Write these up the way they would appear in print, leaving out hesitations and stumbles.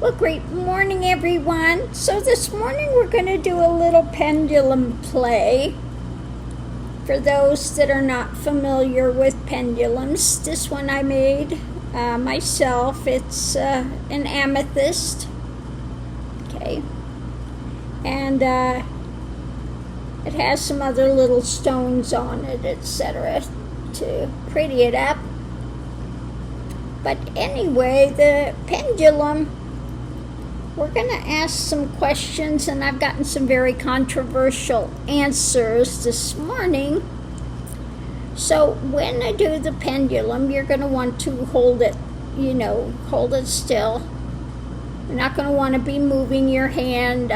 Well, great morning, everyone. So this morning we're going to do a little pendulum play. For those that are not familiar with pendulums, this one I made myself. It's an amethyst. Okay. And it has some other little stones on it, etc. to pretty it up. But anyway, the pendulum, we're going to ask some questions, and I've gotten some very controversial answers this morning. So when I do the pendulum, you're going to want to hold it, hold it still. You're not going to want to be moving your hand,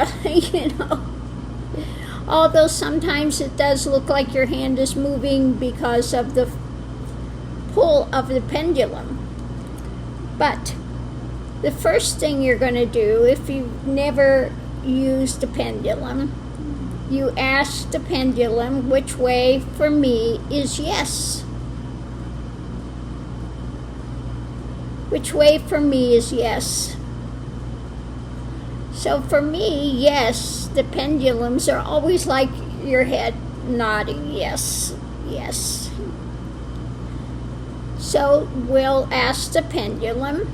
Although sometimes it does look like your hand is moving because of the pull of the pendulum. But the first thing you're going to do, if you've never used a pendulum, you ask the pendulum, which way for me is yes? Which way for me is yes? So for me, yes, the pendulums are always like your head nodding, yes, yes. So we'll ask the pendulum,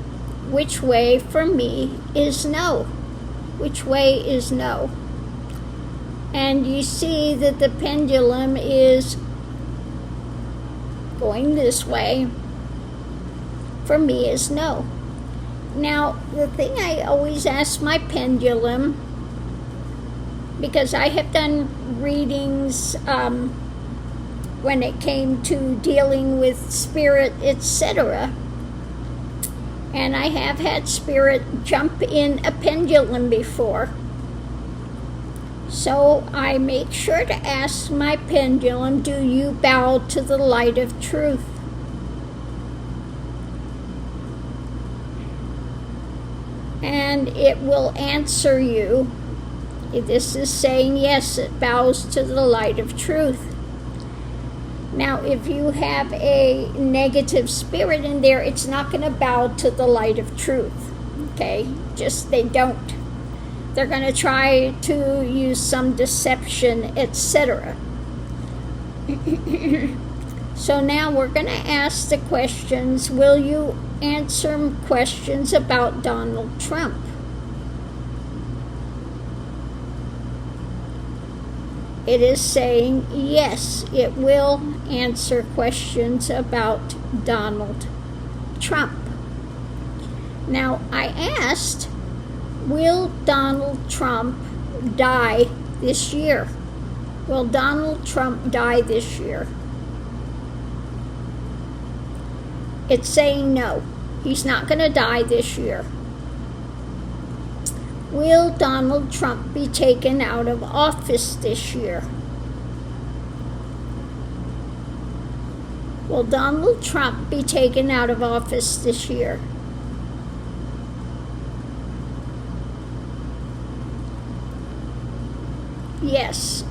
which way for me is no? Which way is no? And you see that the pendulum is going this way. For me is no. Now, the thing I always ask my pendulum, because I have done readings when it came to dealing with spirit, etc., and I have had spirit jump in a pendulum before. So I make sure to ask my pendulum, do you bow to the light of truth? And it will answer you. This is saying yes, it bows to the light of truth. Now, if you have a negative spirit in there, it's not going to bow to the light of truth. Okay? They don't. They're going to try to use some deception, etc. So now we're going to ask the questions. Will you answer questions about Donald Trump? It is saying yes, it will answer questions about Donald Trump. Now, I asked, will Donald Trump die this year? Will Donald Trump die this year? It's saying no, he's not going to die this year. Will Donald Trump be taken out of office this year? Will Donald Trump be taken out of office this year? Yes.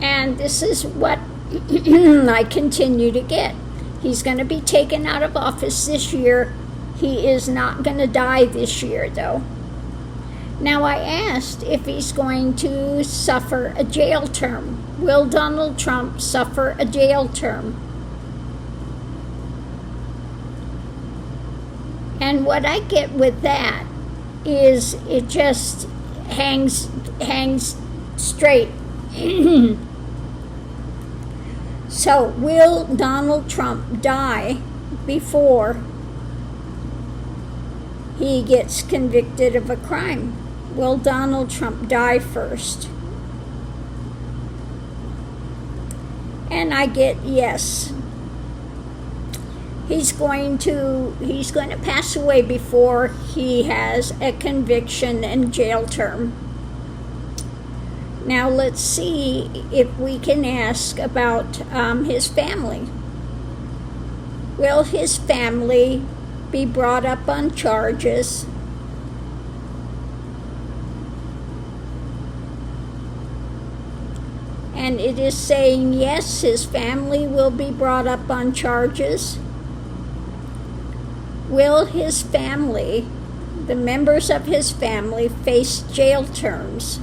And this is what I continue to get. He's going to be taken out of office this year. He is not going to die this year, though. Now, I asked if he's going to suffer a jail term. Will Donald Trump suffer a jail term? And what I get with that is it just hangs straight. So, will Donald Trump die before he gets convicted of a crime? Will Donald Trump die first? And I get yes. He's going to pass away before he has a conviction and jail term. Now let's see if we can ask about his family. Will his family be brought up on charges? And it is saying yes, his family will be brought up on charges. Will his family, the members of his family, face jail terms?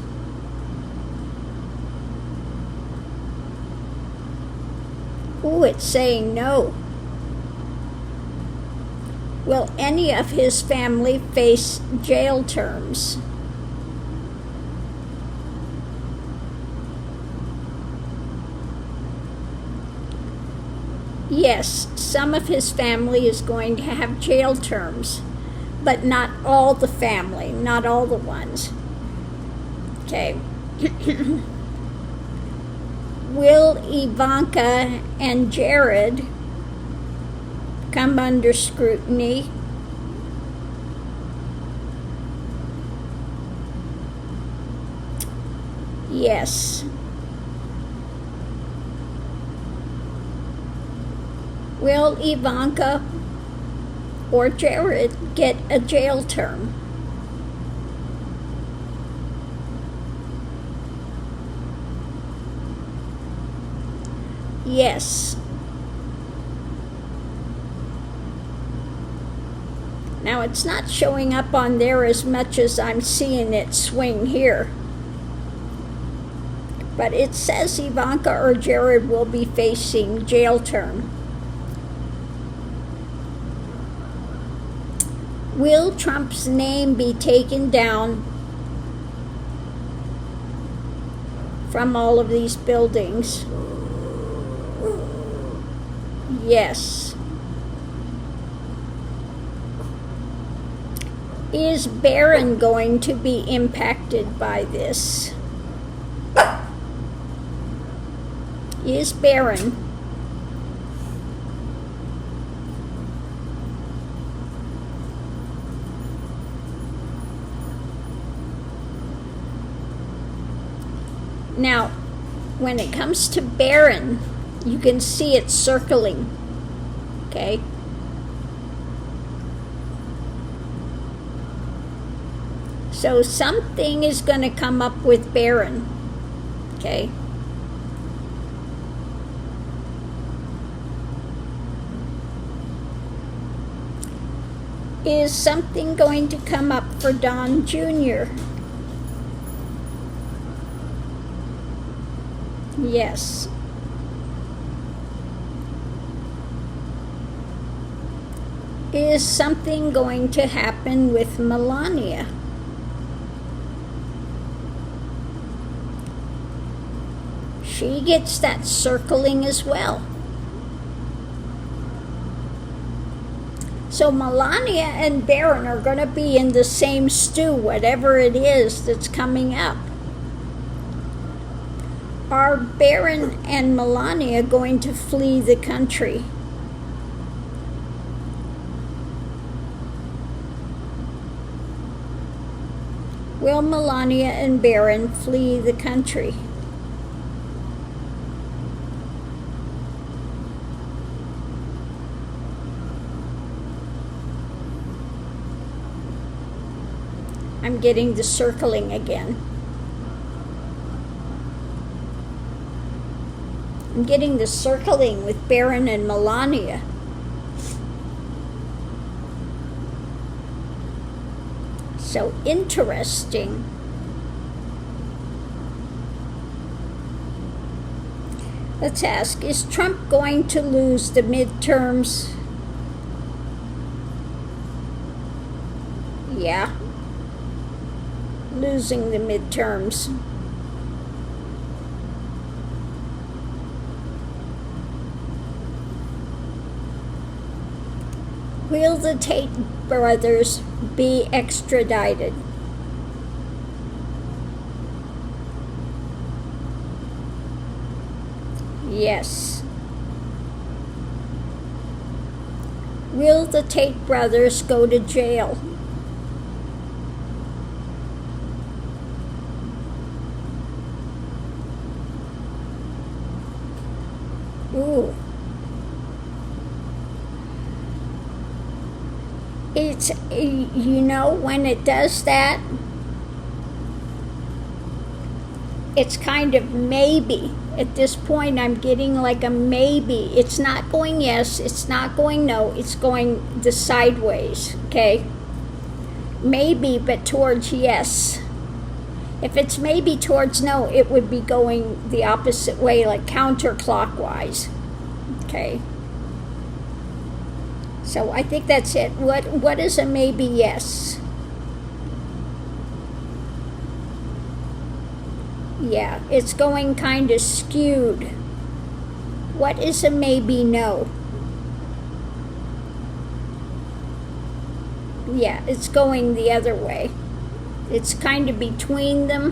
Ooh, it's saying no. Will any of his family face jail terms? Yes, some of his family is going to have jail terms, but not all the family, not all the ones. Okay. Will Ivanka and Jared come under scrutiny? Yes. Will Ivanka or Jared get a jail term? Yes. Now it's not showing up on there as much as I'm seeing it swing here. But it says Ivanka or Jared will be facing jail term. Will Trump's name be taken down from all of these buildings? Yes. Is Barron going to be impacted by this? Is Barron? Now, when it comes to Barron, you can see it circling, okay? So something is going to come up with Barron, okay? Is something going to come up for Don Jr.? Yes. Is something going to happen with Melania? She gets that circling as well. So Melania and Barron are going to be in the same stew, whatever it is that's coming up. Are Barron and Melania going to flee the country? Will Melania and Barron flee the country? I'm getting the circling again. I'm getting the circling with Barron and Melania. So interesting. Let's ask, is Trump going to lose the midterms? Yeah. Losing the midterms. Will the Tate brothers be extradited? Yes. Will the Tate brothers go to jail? Ooh. It's, you know, when it does that, it's kind of maybe At this point, I'm getting like a maybe. It's not going yes, it's not going no, it's going the sideways, okay? Maybe, but towards yes. If it's maybe towards no, it would be going the opposite way, like counterclockwise, okay? So I think that's it. What is a maybe yes? Yeah, it's going kind of skewed. What is a maybe no? Yeah, it's going the other way. It's kind of between them.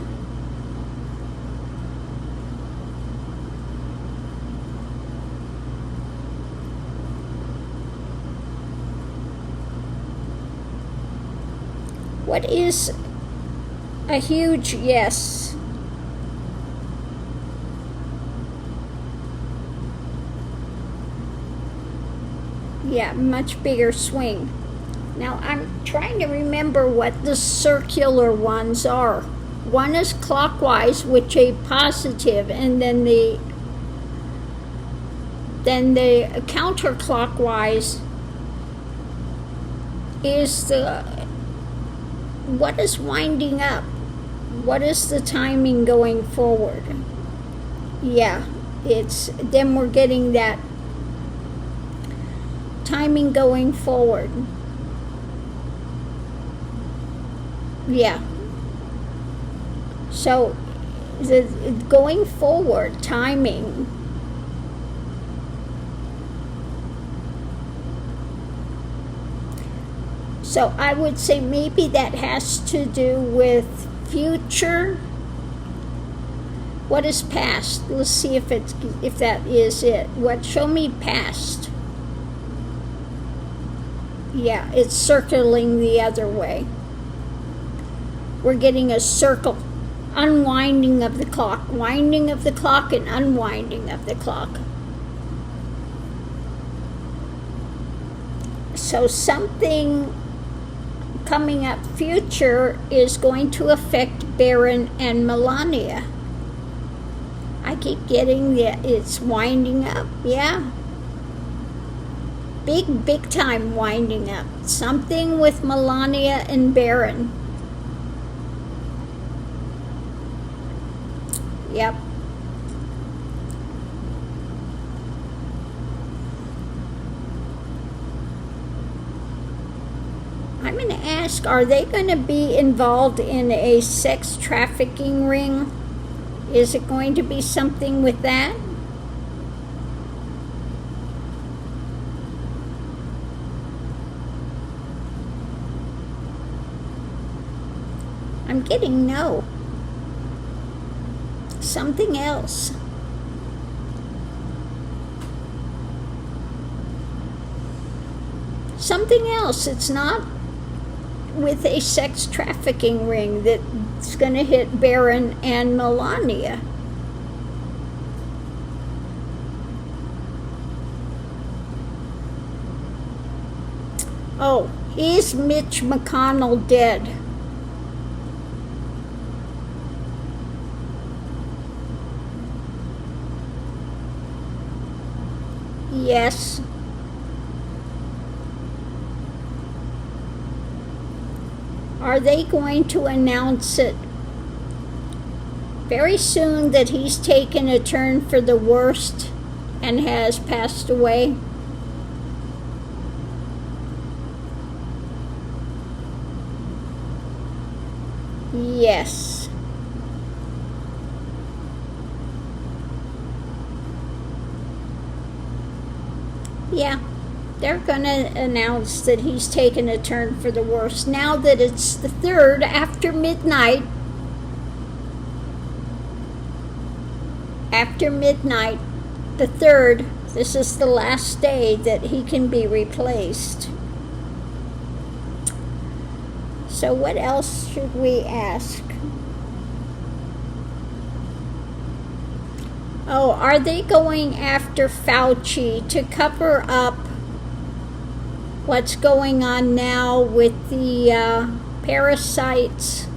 What is a huge yes? Yeah, much bigger swing. Now I'm trying to remember what the circular ones are. One is clockwise, which a positive, and then the counterclockwise is the, what is winding up? What is the timing going forward? Yeah, then we're getting that timing going forward. Yeah. So the going forward timing, so I would say maybe that has to do with future. What is past? Let's see if that is it. Show me past. Yeah, it's circling the other way. We're getting a circle, unwinding of the clock, winding of the clock and unwinding of the clock. So something coming up future is going to affect Baron and Melania. I keep getting that it's winding up, yeah. Big time winding up. Something with Melania and Baron. Yep. I'm going to ask, are they going to be involved in a sex trafficking ring? Is it going to be something with that? I'm getting no. Something else. Something else. It's not with a sex trafficking ring that's going to hit Baron and Melania. Oh, is Mitch McConnell dead? Yes. Are they going to announce it very soon that he's taken a turn for the worst and has passed away? Yes. Yeah, they're going to announce that he's taken a turn for the worse. Now that it's the 3rd after midnight, the 3rd, this is the last day that he can be replaced. So what else should we ask? Oh, are they going after Fauci to cover up what's going on now with the parasites?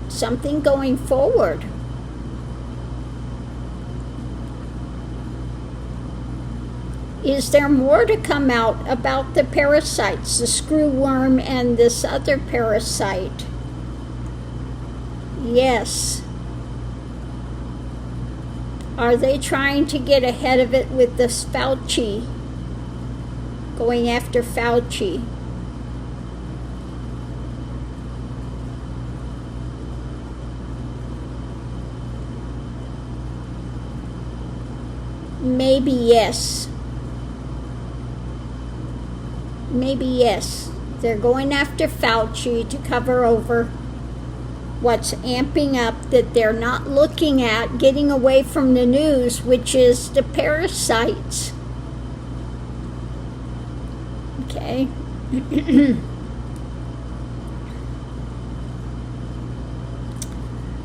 something going forward. Is there more to come out about the parasites, the screwworm and this other parasite? Yes. Are they trying to get ahead of it with this Fauci? Going after Fauci? Maybe yes. Maybe yes. They're going after Fauci to cover over what's amping up that they're not looking at, getting away from the news, which is the parasites. Okay.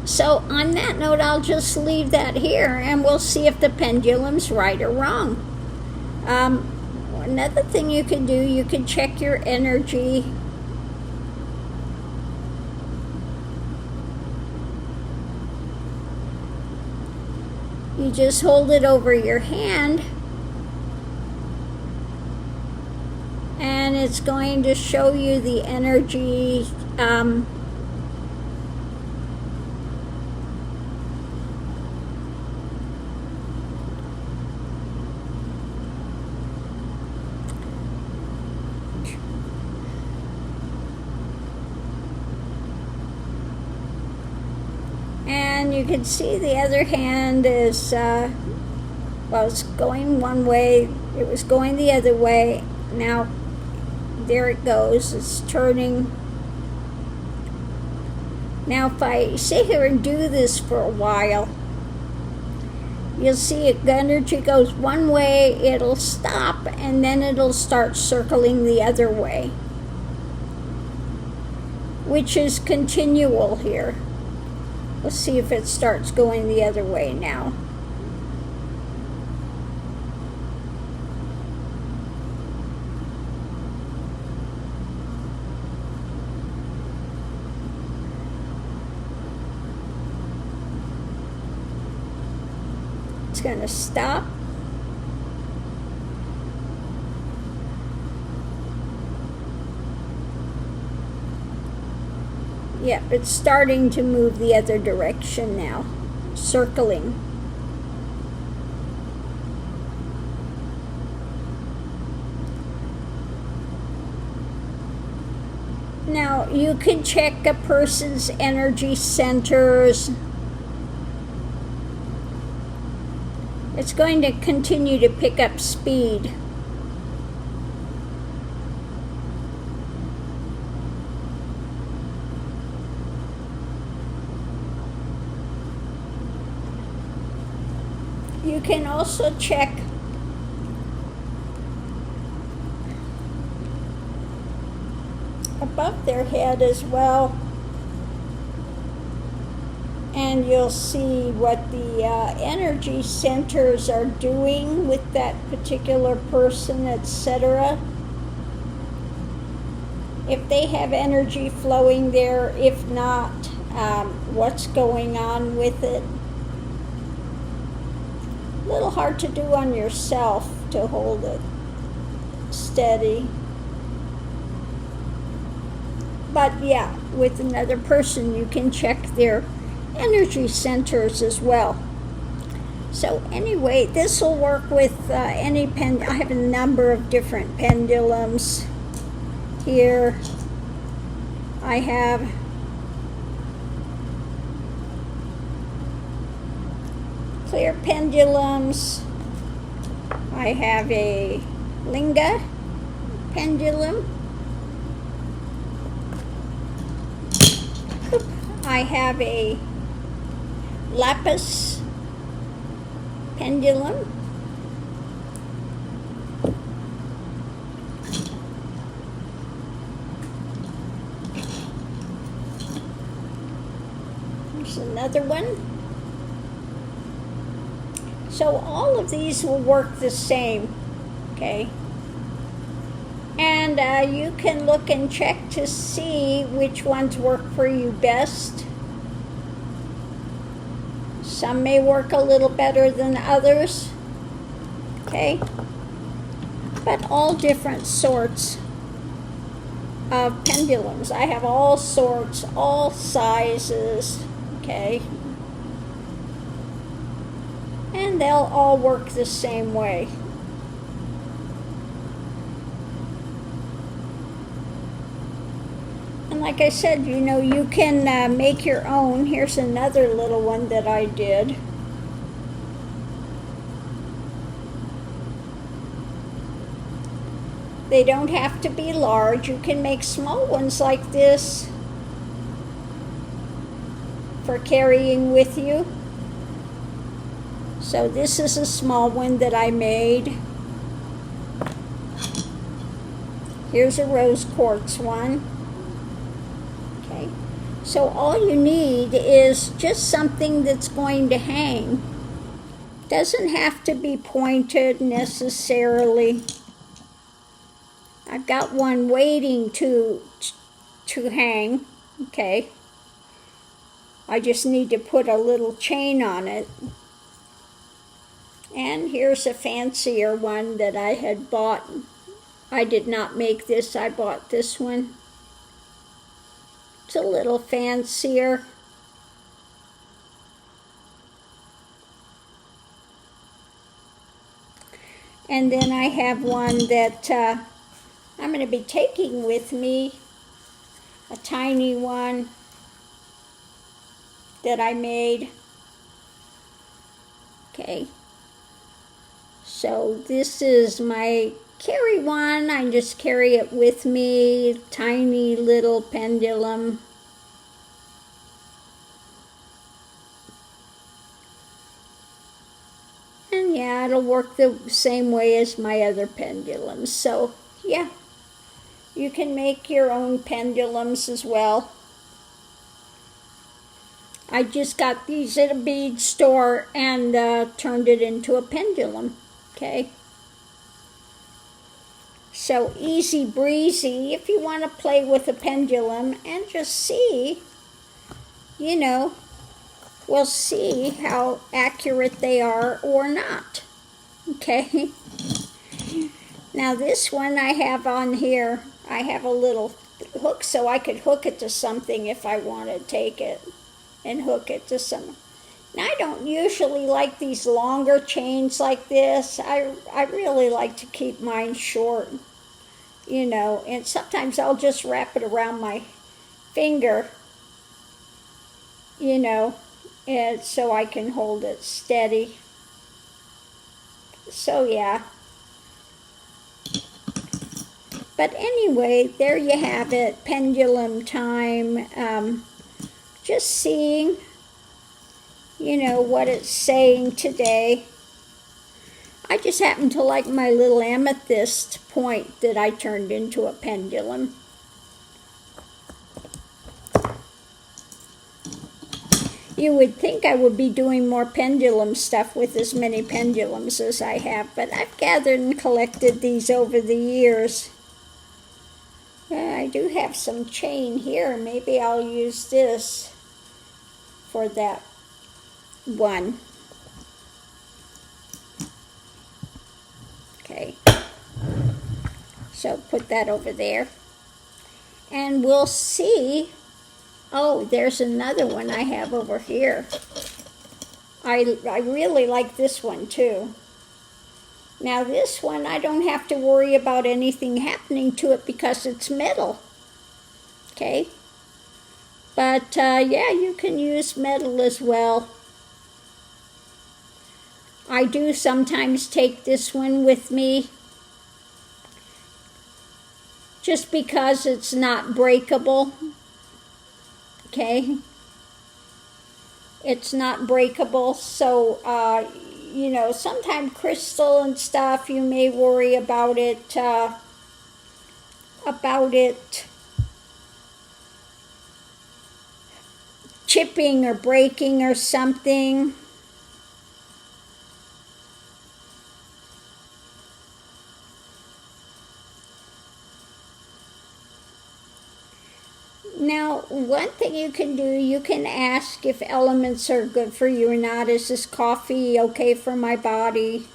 So on that note, I'll just leave that here, and we'll see if the pendulum's right or wrong. Another thing you can do, you can check your energy. You just hold it over your hand, and it's going to show you the energy. And you can see the other hand is, well, it's going one way, it was going the other way. Now, there it goes, it's turning. Now, if I sit here and do this for a while, you'll see it, the energy goes one way, it'll stop, and then it'll start circling the other way, which is continual here. Let's see if it starts going the other way now. It's going to stop. Yep, it's starting to move the other direction now, circling. Now, you can check a person's energy centers. It's going to continue to pick up speed. You can also check above their head as well, and you'll see what the energy centers are doing with that particular person, etc. If they have energy flowing there, if not, what's going on with it. A little hard to do on yourself to hold it steady. But yeah, with another person you can check their energy centers as well. So anyway, this will work with any I have a number of different pendulums here. I have clear pendulums. I have a linga pendulum. I have a lapis pendulum. There's another one. So all of these will work the same, okay? And you can look and check to see which ones work for you best. Some may work a little better than others, okay? But all different sorts of pendulums. I have all sorts, all sizes, okay? And they'll all work the same way. And like I said, you know, you can make your own. Here's another little one that I did. They don't have to be large. You can make small ones like this for carrying with you. So this is a small one that I made. Here's a rose quartz one. Okay. So all you need is just something that's going to hang. Doesn't have to be pointed necessarily. I've got one waiting to hang, okay. I just need to put a little chain on it. And here's a fancier one that I had bought. I did not make this, I bought this one. It's a little fancier. And then I have one that I'm going to be taking with me, a tiny one that I made. Okay. So this is my carry one. I just carry it with me, tiny little pendulum. And yeah, it'll work the same way as my other pendulums. So yeah, you can make your own pendulums as well. I just got these at a bead store and turned it into a pendulum. Okay. So easy breezy if you want to play with a pendulum and just see, you know, we'll see how accurate they are or not. Okay. Now this one I have on here, I have a little hook so I could hook it to something if I want to take it and hook it to some. Now I don't usually like these longer chains like this. I really like to keep mine short, you know, and sometimes I'll just wrap it around my finger, you know, and so I can hold it steady. So yeah. But anyway, there you have it, pendulum time. Just seeing, you know, what it's saying today. I just happen to like my little amethyst point that I turned into a pendulum. You would think I would be doing more pendulum stuff with as many pendulums as I have, but I've gathered and collected these over the years. I do have some chain here. Maybe I'll use this for that one. Okay. So put that over there. And we'll see. Oh, there's another one I have over here. I really like this one too. Now this one, I don't have to worry about anything happening to it because it's metal. Okay? But yeah, you can use metal as well. I do sometimes take this one with me just because it's not breakable. Okay? It's not breakable, so you know, sometimes crystal and stuff, you may worry about it chipping or breaking or something. Now, one thing you can do, you can ask if elements are good for you or not. Is this coffee okay for my body?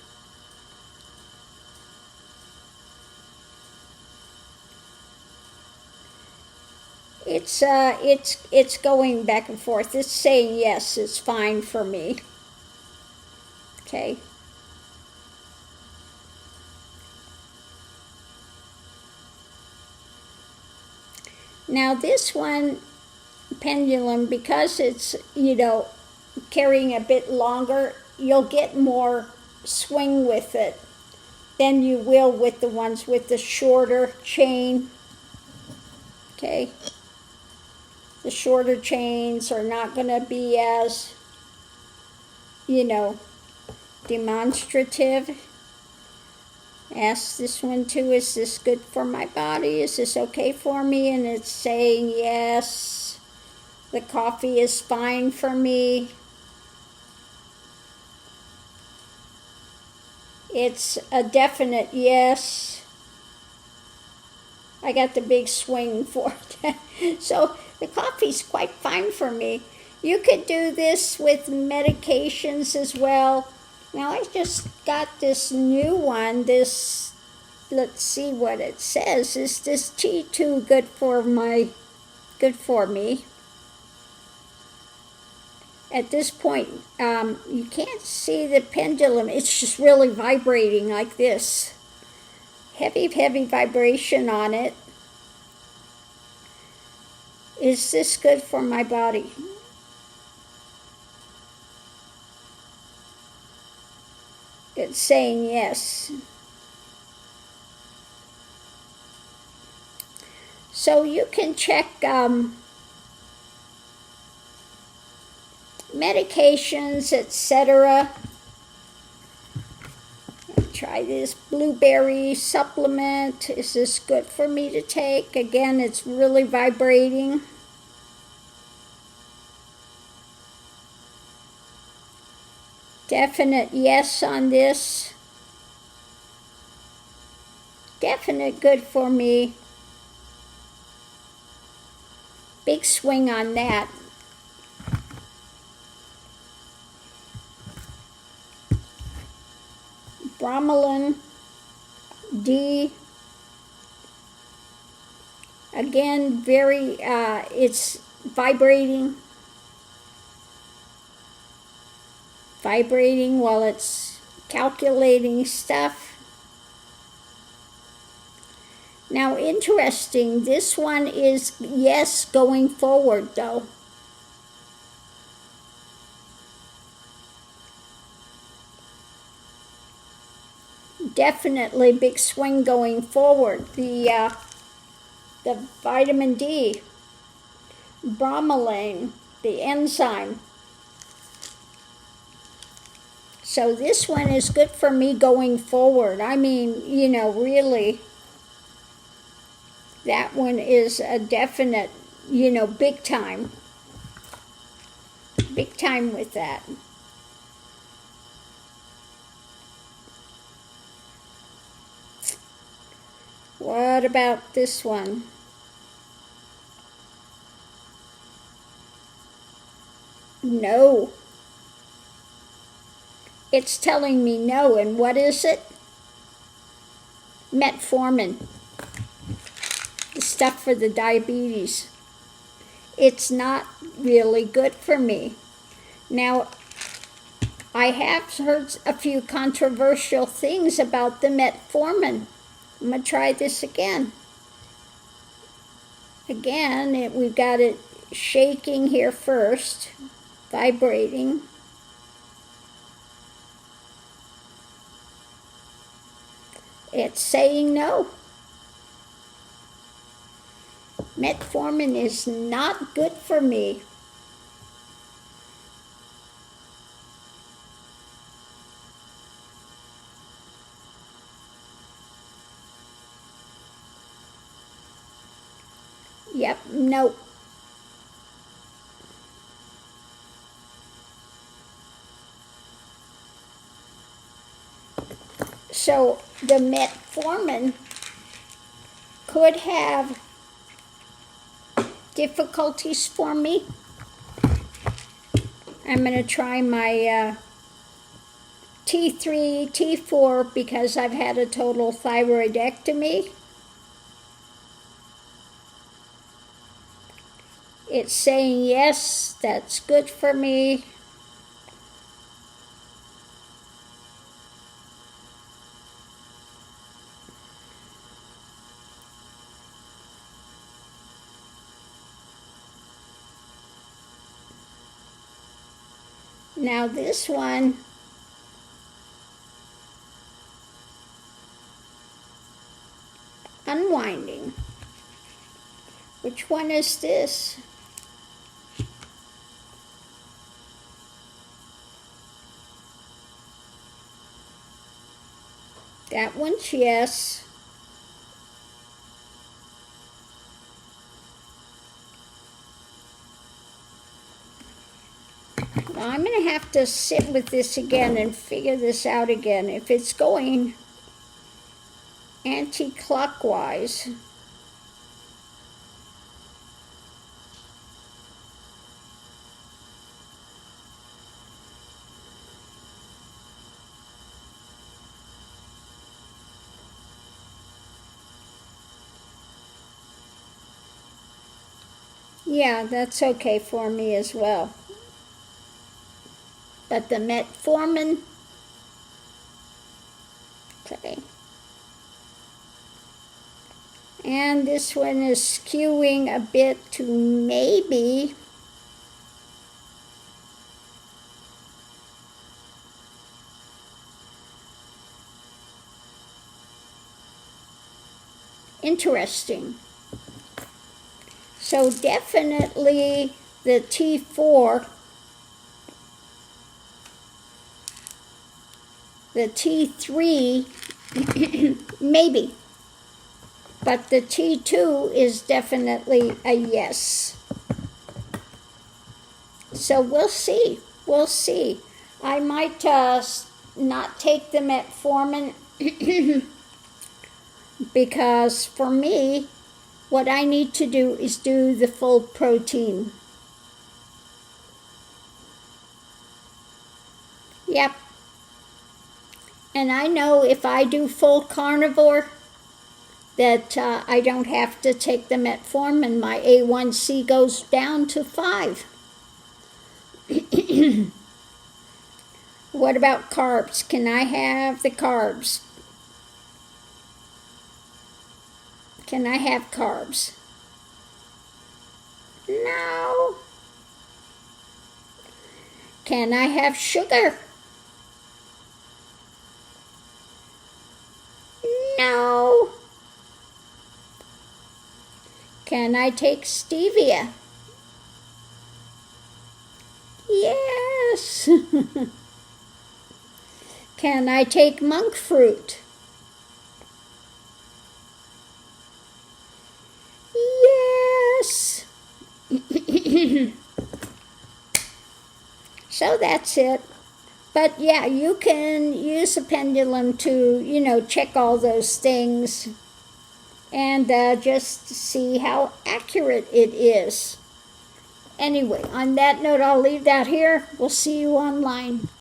It's going back and forth. It's saying yes, it's fine for me. Okay. Now this one, pendulum, because it's, carrying a bit longer, you'll get more swing with it than you will with the ones with the shorter chain. Okay. The shorter chains are not going to be as, demonstrative. Ask this one too, is this good for my body? Is this okay for me? And it's saying yes. The coffee is fine for me. It's a definite yes. I got the big swing for it. So the coffee's quite fine for me. You could do this with medications as well. Now I just got this new one. Let's see what it says. Is this T2 good for me? At this point, you can't see the pendulum. It's just really vibrating like this. Heavy vibration on it. Is this good for my body? It's saying yes. So you can check medications, etc. Try this blueberry supplement. Is this good for me to take? Again, it's really vibrating. Definite yes on this. Definite good for me. Big swing on that. Bromelain D. Again, it's vibrating. Vibrating while it's calculating stuff. Now, interesting, this one is yes going forward, though. Definitely big swing going forward. The vitamin D, bromelain, the enzyme. So this one is good for me going forward. I mean, really, that one is a definite, big time. Big time with that. What about this one? No. It's telling me no, and what is it? Metformin. The stuff for the diabetes. It's not really good for me. Now, I have heard a few controversial things about the metformin. I'm going to try this again. Again, we've got it shaking here first, vibrating. It's saying no. Metformin is not good for me. Yep, nope. So the metformin could have difficulties for me. I'm going to try my T3, T4 because I've had a total thyroidectomy. It's saying yes, that's good for me. Now this one, unwinding. Which one is this? That one's yes. Well, I'm going to have to sit with this again and figure this out again. If it's going anti-clockwise, yeah, that's okay for me as well. But the metformin, okay. And this one is skewing a bit to maybe interesting. So definitely the T4, the T3, maybe. But the T2 is definitely a yes. So we'll see. We'll see. I might not take the metformin because for me, what I need to do is do the full protein. Yep. And I know if I do full carnivore, that I don't have to take the metformin. My A1C goes down to 5. What about carbs? Can I have the carbs? Can I have carbs? No. Can I have sugar? No. Can I take stevia? Yes. Can I take monk fruit? Yes. So that's it. But yeah, you can use a pendulum to, check all those things and just see how accurate it is. Anyway, on that note, I'll leave that here. We'll see you online.